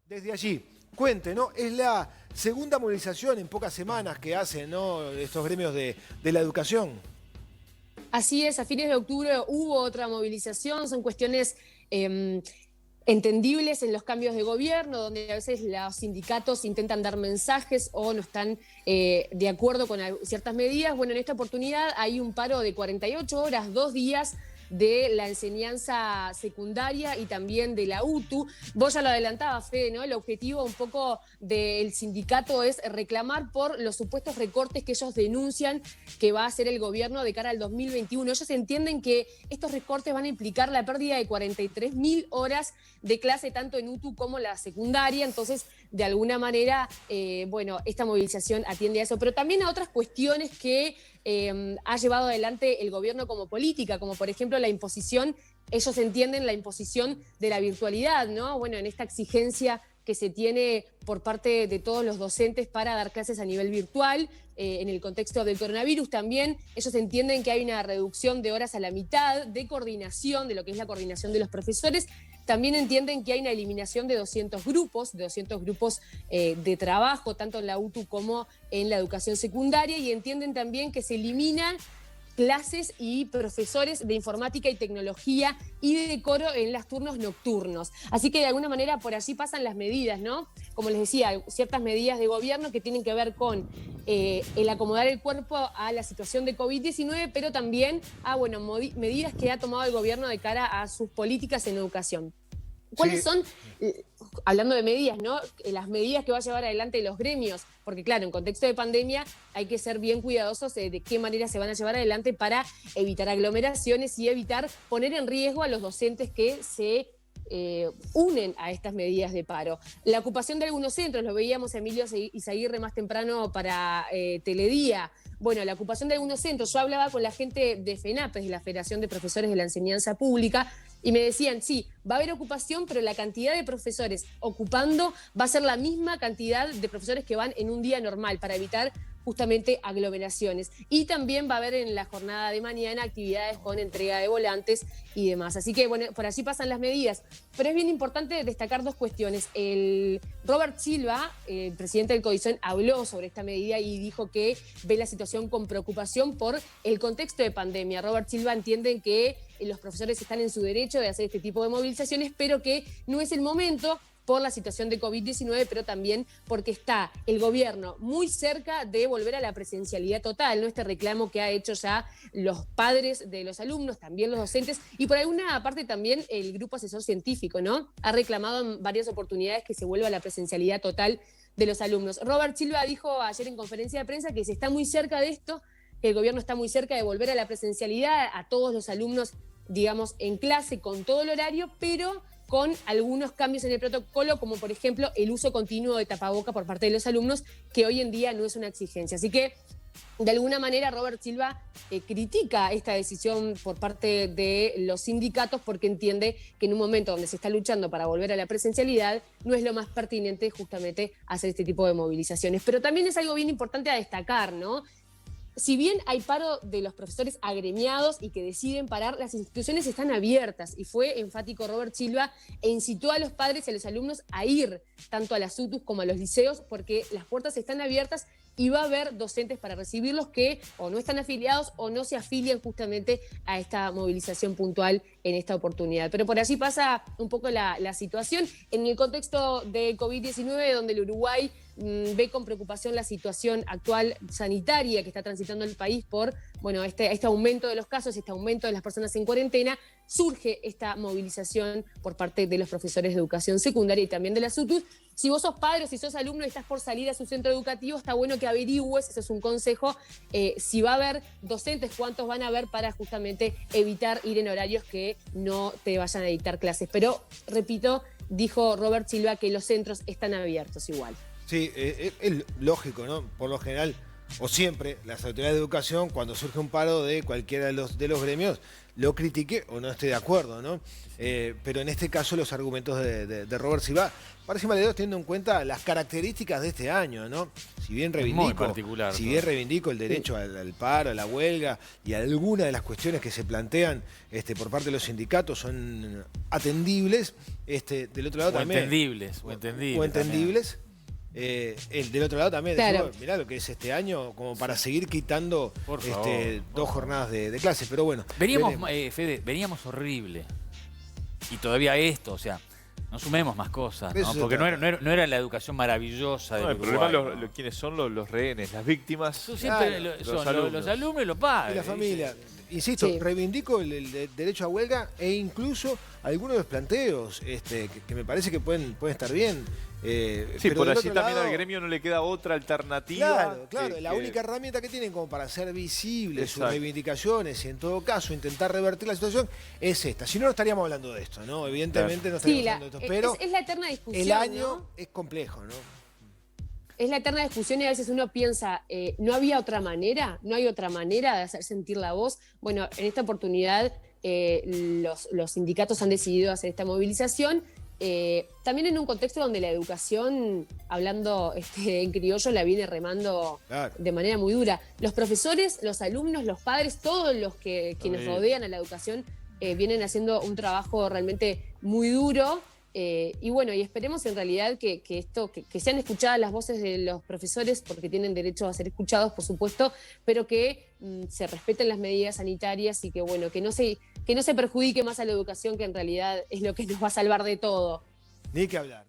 Desde allí, cuente, ¿no? Es la segunda movilización en pocas semanas que hacen, ¿no?, estos gremios de la educación. Así es, a fines de octubre hubo otra movilización, son cuestiones entendibles en los cambios de gobierno, donde a veces los sindicatos intentan dar mensajes o no están de acuerdo con ciertas medidas. Bueno, en esta oportunidad hay un paro de 48 horas, 2 días de la enseñanza secundaria y también de la UTU. Vos ya lo adelantabas, Fede, ¿no? El objetivo un poco del sindicato es reclamar por los supuestos recortes que ellos denuncian que va a hacer el gobierno de cara al 2021. Ellos entienden que estos recortes van a implicar la pérdida de 43.000 horas de clase tanto en UTU como la secundaria. Entonces, de alguna manera, bueno, esta movilización atiende a eso, pero también a otras cuestiones que ha llevado adelante el gobierno como política, como por ejemplo la imposición, ellos entienden la imposición de la virtualidad, ¿no? Bueno, en esta exigencia que se tiene por parte de todos los docentes para dar clases a nivel virtual, en el contexto del coronavirus también, ellos entienden que hay una reducción de horas a la mitad, de coordinación, de lo que es la coordinación de los profesores. También entienden que hay una eliminación de 200 grupos de trabajo, tanto en la UTU como en la educación secundaria, y entienden también que se eliminan clases y profesores de informática y tecnología y de decoro en los turnos nocturnos. Así que de alguna manera por allí pasan las medidas, ¿no? Como les decía, ciertas medidas de gobierno que tienen que ver con el acomodar el cuerpo a la situación de COVID-19, pero también a, bueno, medidas que ha tomado el gobierno de cara a sus políticas en educación. ¿Cuáles Sí, son, hablando de medidas, ¿no?, las medidas que va a llevar adelante los gremios? Porque claro, en contexto de pandemia hay que ser bien cuidadosos de qué manera se van a llevar adelante para evitar aglomeraciones y evitar poner en riesgo a los docentes que se unen a estas medidas de paro. La ocupación de algunos centros, lo veíamos a Emilio Izaguirre más temprano para Teledía. Bueno, la ocupación de algunos centros, yo hablaba con la gente de FENAPES, de la Federación de Profesores de la Enseñanza Pública, y me decían, sí, va a haber ocupación, pero la cantidad de profesores ocupando va a ser la misma cantidad de profesores que van en un día normal para evitar justamente aglomeraciones. Y también va a haber en la jornada de mañana actividades con entrega de volantes y demás. Así que, bueno, por allí pasan las medidas. Pero es bien importante destacar dos cuestiones. El Robert Silva, el presidente del CODISON, habló sobre esta medida y dijo que ve la situación con preocupación por el contexto de pandemia. Robert Silva entiende que los profesores están en su derecho de hacer este tipo de movilizaciones, pero que no es el momento por la situación de COVID-19, pero también porque está el gobierno muy cerca de volver a la presencialidad total, ¿no? Este reclamo que ha hecho ya los padres de los alumnos, también los docentes, y por alguna parte también el grupo asesor científico, ¿no? Ha reclamado en varias oportunidades que se vuelva a la presencialidad total de los alumnos. Robert Silva dijo ayer en conferencia de prensa que se está muy cerca de esto, que el gobierno está muy cerca de volver a la presencialidad, a todos los alumnos, digamos, en clase, con todo el horario, pero con algunos cambios en el protocolo, como por ejemplo el uso continuo de tapaboca por parte de los alumnos, que hoy en día no es una exigencia. Así que, de alguna manera, Robert Silva critica esta decisión por parte de los sindicatos porque entiende que en un momento donde se está luchando para volver a la presencialidad, no es lo más pertinente justamente hacer este tipo de movilizaciones. Pero también es algo bien importante a destacar, ¿no? Si bien hay paro de los profesores agremiados y que deciden parar, las instituciones están abiertas, y fue enfático Robert Silva e incitó a los padres y a los alumnos a ir tanto a las UTUs como a los liceos porque las puertas están abiertas y va a haber docentes para recibirlos que o no están afiliados o no se afilian justamente a esta movilización puntual en esta oportunidad. Pero por allí pasa un poco la situación en el contexto de COVID-19, donde el Uruguay ve con preocupación la situación actual sanitaria que está transitando el país por, bueno, este aumento de los casos, este aumento de las personas en cuarentena. Surge esta movilización por parte de los profesores de educación secundaria y también de las UTUs. Si vos sos padre o si sos alumno y estás por salir a su centro educativo, está bueno que averigües, eso es un consejo, si va a haber docentes, cuántos van a haber para justamente evitar ir en horarios que no te vayan a dictar clases. Pero, repito, dijo Robert Silva que los centros están abiertos igual. sí, es lógico, ¿no? Por lo general o siempre, las autoridades de educación, cuando surge un paro de cualquiera de los gremios, lo critique o no esté de acuerdo, ¿no? Pero en este caso los argumentos de Robert Silva parecen validados teniendo en cuenta las características de este año, ¿no? Si bien reivindico el derecho al paro, a la huelga y algunas de las cuestiones que se plantean por parte de los sindicatos son atendibles, del otro lado también... entendibles. Del otro lado también, claro. Mirá lo que es este año, como para seguir quitando 2 jornadas de clase, pero bueno. Fede, veníamos horrible. Y todavía esto, o sea, no sumemos más cosas, ¿no? Porque no era la educación maravillosa del Uruguay. El problema ¿quiénes son los rehenes? Las víctimas. Son siempre los alumnos y los padres. Y la familia. Insisto, reivindico el derecho a huelga e incluso algunos de los planteos que me parece que pueden estar bien. Sí, por allí también al gremio no le queda otra alternativa. Claro, la única herramienta que tienen como para hacer visibles sus reivindicaciones y en todo caso intentar revertir la situación es esta. Si no, no estaríamos hablando de esto, ¿no? Evidentemente no estaríamos hablando de esto, pero es la eterna discusión, el año ¿no? es complejo, ¿no? Es la eterna discusión y a veces uno piensa, ¿no había otra manera? ¿No hay otra manera de hacer sentir la voz? Bueno, en esta oportunidad los sindicatos han decidido hacer esta movilización, también en un contexto donde la educación, hablando en criollo, la viene remando de manera muy dura. Los profesores, los alumnos, los padres, todos los quienes rodean a la educación vienen haciendo un trabajo realmente muy duro. Y bueno, y esperemos en realidad que sean escuchadas las voces de los profesores, porque tienen derecho a ser escuchados, por supuesto, pero que se respeten las medidas sanitarias y que bueno, que no se perjudique más a la educación, que en realidad es lo que nos va a salvar de todo. Ni que hablar.